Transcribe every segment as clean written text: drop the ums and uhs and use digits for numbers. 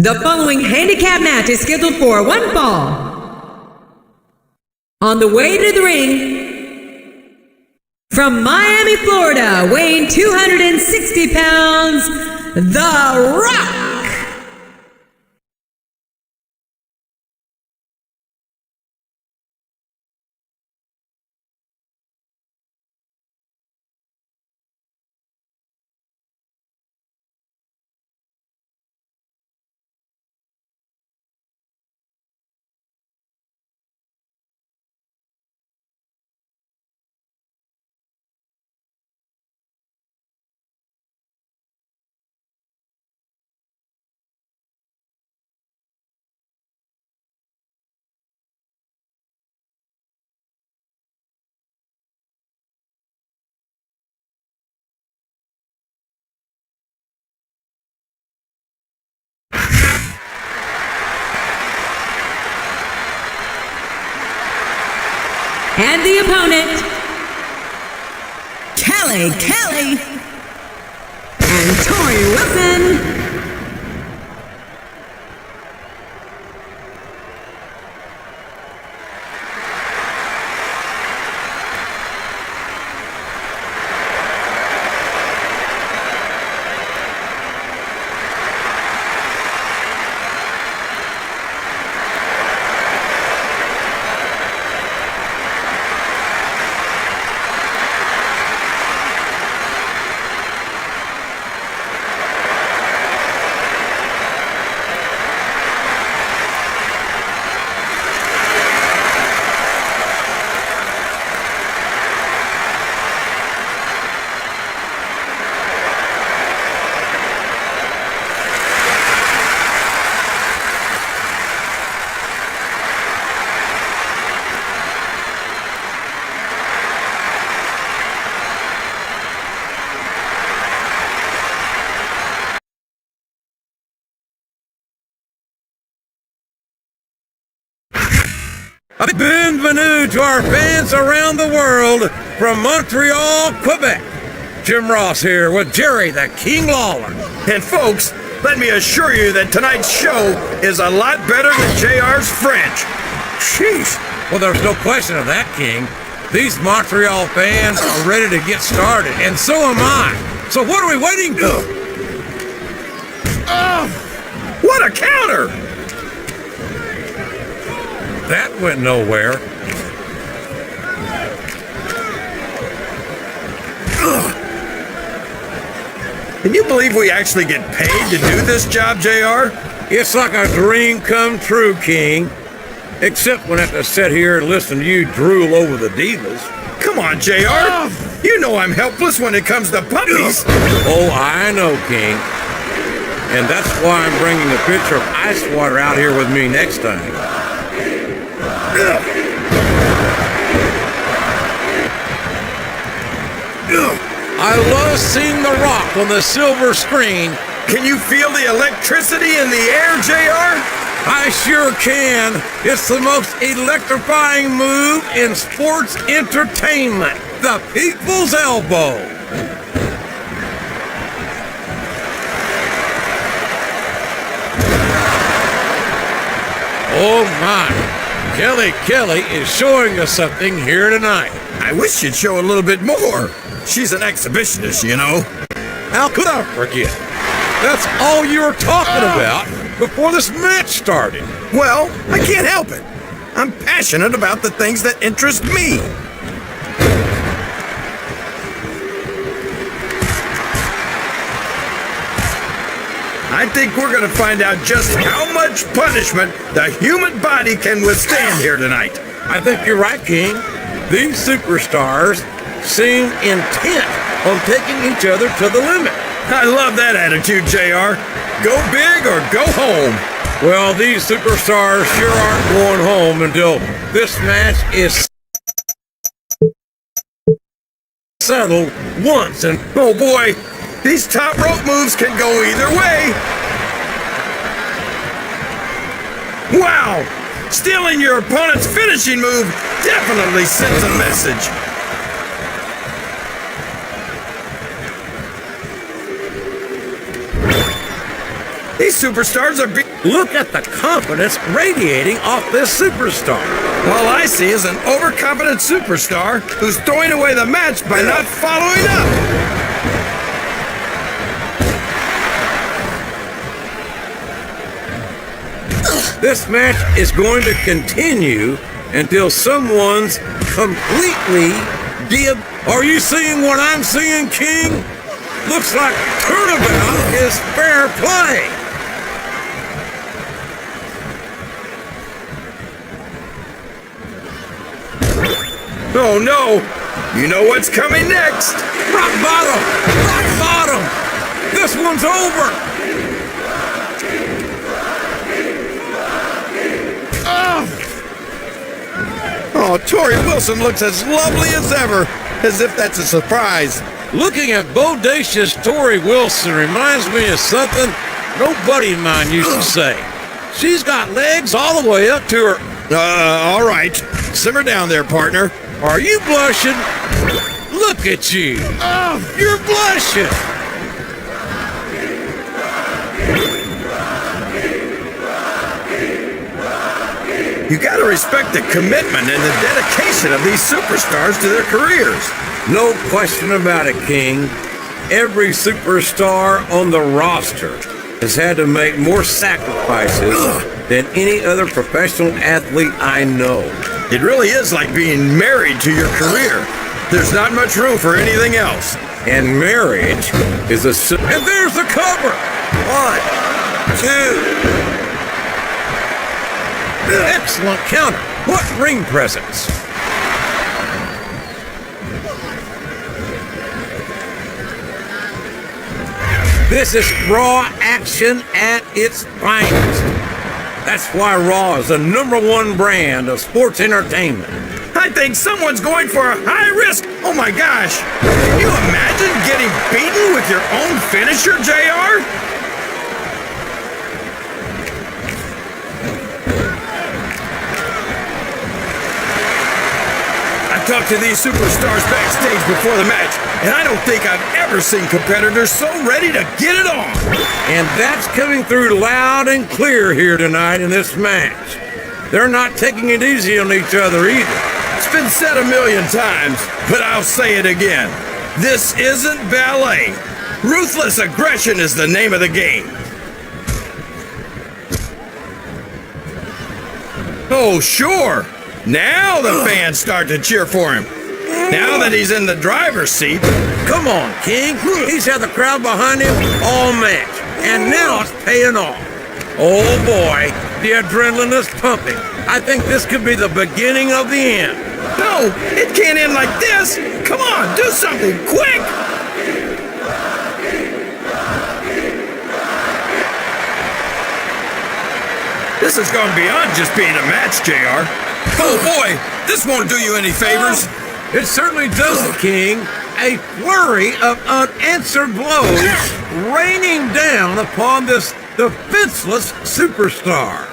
The following handicap match is scheduled for one fall. On the way to the ring, from Miami, Florida, weighing 260 pounds, The Rock! And the opponent, Kelly, and Tori Wilson. Bienvenue to our fans around the world from Montreal, Quebec. Jim Ross here with Jerry the King Lawler. And folks, let me assure you that tonight's show is a lot better than JR's French. Sheesh. Well, there's no question of that, King. These Montreal fans are ready to get started, and so am I. So what are we waiting for? Oh, what a counter! That went nowhere. Ugh. Can you believe we actually get paid to do this job, JR? It's like a dream come true, King. Except when I have to sit here and listen to you drool over the divas. Come on, JR. You know I'm helpless when it comes to puppies. Oh, I know, King. And that's why I'm bringing a pitcher of ice water out here with me next time. I love seeing The Rock on the silver screen. Can you feel the electricity in the air, JR? I sure can. It's the most electrifying move in sports entertainment. The People's Elbow. Oh my. Kelly is showing us something here tonight. I wish she'd show a little bit more. She's an exhibitionist, you know. How could I forget? That's all you were talking about before this match started. Well, I can't help it. I'm passionate about the things that interest me. I think we're going to find out just how much punishment the human body can withstand here tonight. I think you're right, King. These superstars seem intent on taking each other to the limit. I love that attitude, JR. Go big or go home. Well, these superstars sure aren't going home until this match is settled once and... Oh boy, these top rope moves can go either way. Wow! Stealing your opponent's finishing move definitely sends a message. These superstars are Look at the confidence radiating off this superstar. All I see is an overconfident superstar who's throwing away the match by not following up. This match is going to continue until someone's completely dead. Are you seeing what I'm seeing, King? Looks like turnabout is fair play. Oh no! You know what's coming next! Rock bottom! Rock bottom! This one's over! Oh, Tori Wilson looks as lovely as ever, as if that's a surprise. Looking at bodacious Tori Wilson reminds me of something no buddy of mine used to say. She's got legs all the way up to her. All right. Simmer down there, partner. Are you blushing? Look at you. Oh, you're blushing. You gotta respect the commitment and the dedication of these superstars to their careers. No question about it, King. Every superstar on the roster has had to make more sacrifices than any other professional athlete I know. It really is like being married to your career. There's not much room for anything else. And marriage is a... And there's the cover! 1, 2... Excellent counter. What ring presence? This is Raw action at its finest. That's why Raw is the #1 brand of sports entertainment. I think someone's going for a high risk. Oh my gosh. Can you imagine getting beaten with your own finisher, JR? I talked to these superstars backstage before the match, and I don't think I've ever seen competitors so ready to get it on. And that's coming through loud and clear here tonight in this match. They're not taking it easy on each other either. It's been said a million times, but I'll say it again. This isn't ballet. Ruthless aggression is the name of the game. Oh, sure. Now the fans start to cheer for him. Now that he's in the driver's seat. Come on, King. He's had the crowd behind him all match. And now it's paying off. Oh boy, the adrenaline is pumping. I think this could be the beginning of the end. No, it can't end like this. Come on, do something quick. This has gone beyond just being a match, JR. Oh boy, this won't do you any favors. It certainly doesn't, King. A flurry of unanswered blows raining down upon this defenseless superstar.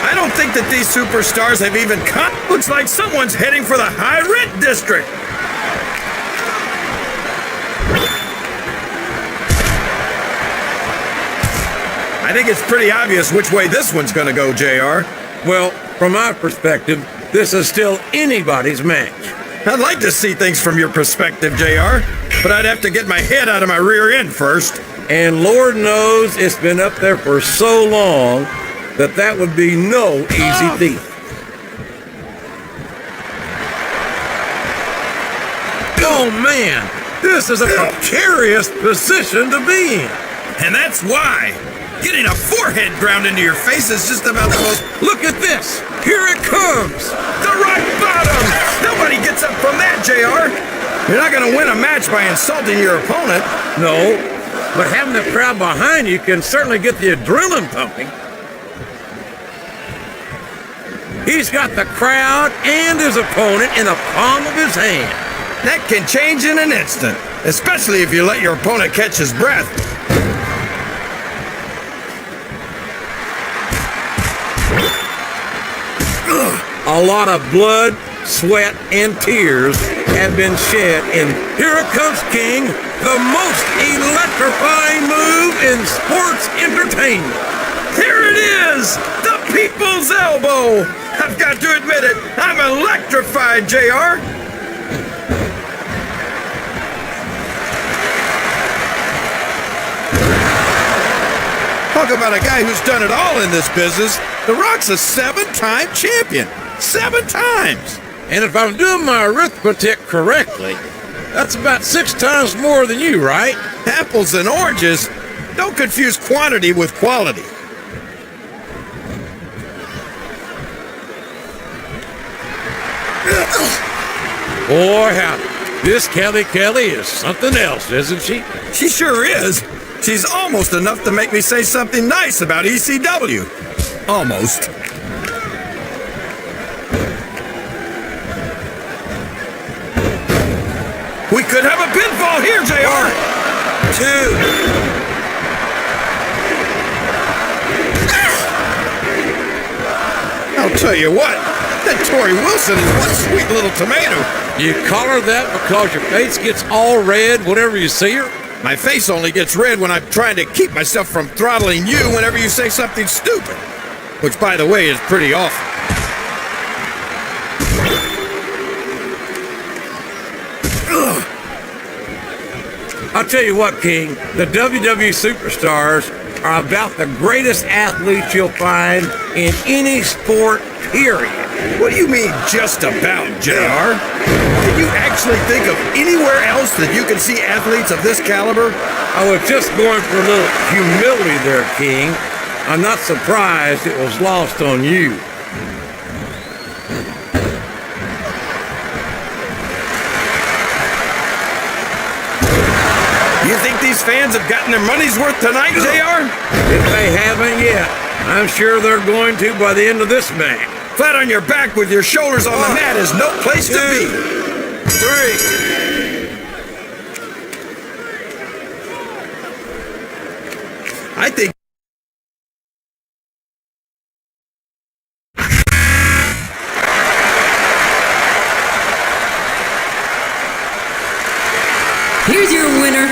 I don't think that these superstars have even cut. Looks like someone's heading for the high rent district. I think it's pretty obvious which way this one's gonna go, JR. Well, from my perspective, this is still anybody's match. I'd like to see things from your perspective, JR, but I'd have to get my head out of my rear end first. And Lord knows it's been up there for so long that that would be no easy feat. Oh man, this is a precarious position to be in. And that's why. Getting a forehead ground into your face is just about the most... Look at this! Here it comes! The rock bottom! Nobody gets up from that, JR! You're not gonna win a match by insulting your opponent. No, but having the crowd behind you can certainly get the adrenaline pumping. He's got the crowd and his opponent in the palm of his hand. That can change in an instant, especially if you let your opponent catch his breath. A lot of blood, sweat, and tears have been shed, and here it comes, King, the most electrifying move in sports entertainment. Here it is, the people's elbow. I've got to admit it, I'm electrified, JR. Talk about a guy who's done it all in this business. The Rock's a 7-time champion. 7 times. And if I'm doing my arithmetic correctly, that's about 6 times more than you, right? Apples and oranges. Don't confuse quantity with quality. Boy, howdy. This Kelly is something else, isn't she? She sure is. She's almost enough to make me say something nice about ECW. Almost. We could have a pinfall here, JR. 2. I'll tell you what, that Tori Wilson is one sweet little tomato. You call her that because your face gets all red whenever you see her? My face only gets red when I'm trying to keep myself from throttling you whenever you say something stupid. Which, by the way, is pretty awful. I'll tell you what, King, the WWE superstars are about the greatest athletes you'll find in any sport, period. What do you mean, just about, JR? Can you actually think of anywhere else that you can see athletes of this caliber? I was just going for a little humility there, King. I'm not surprised it was lost on you. You think these fans have gotten their money's worth tonight, JR? If they haven't yet, I'm sure they're going to by the end of this match. Flat on your back with your shoulders on the mat is no place to be. 3. I think Here's your winner,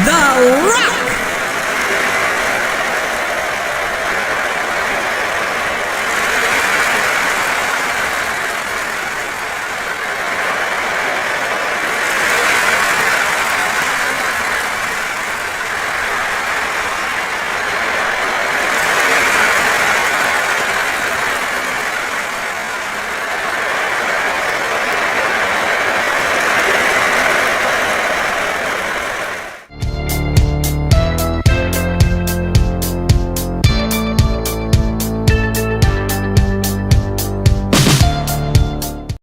The Rock.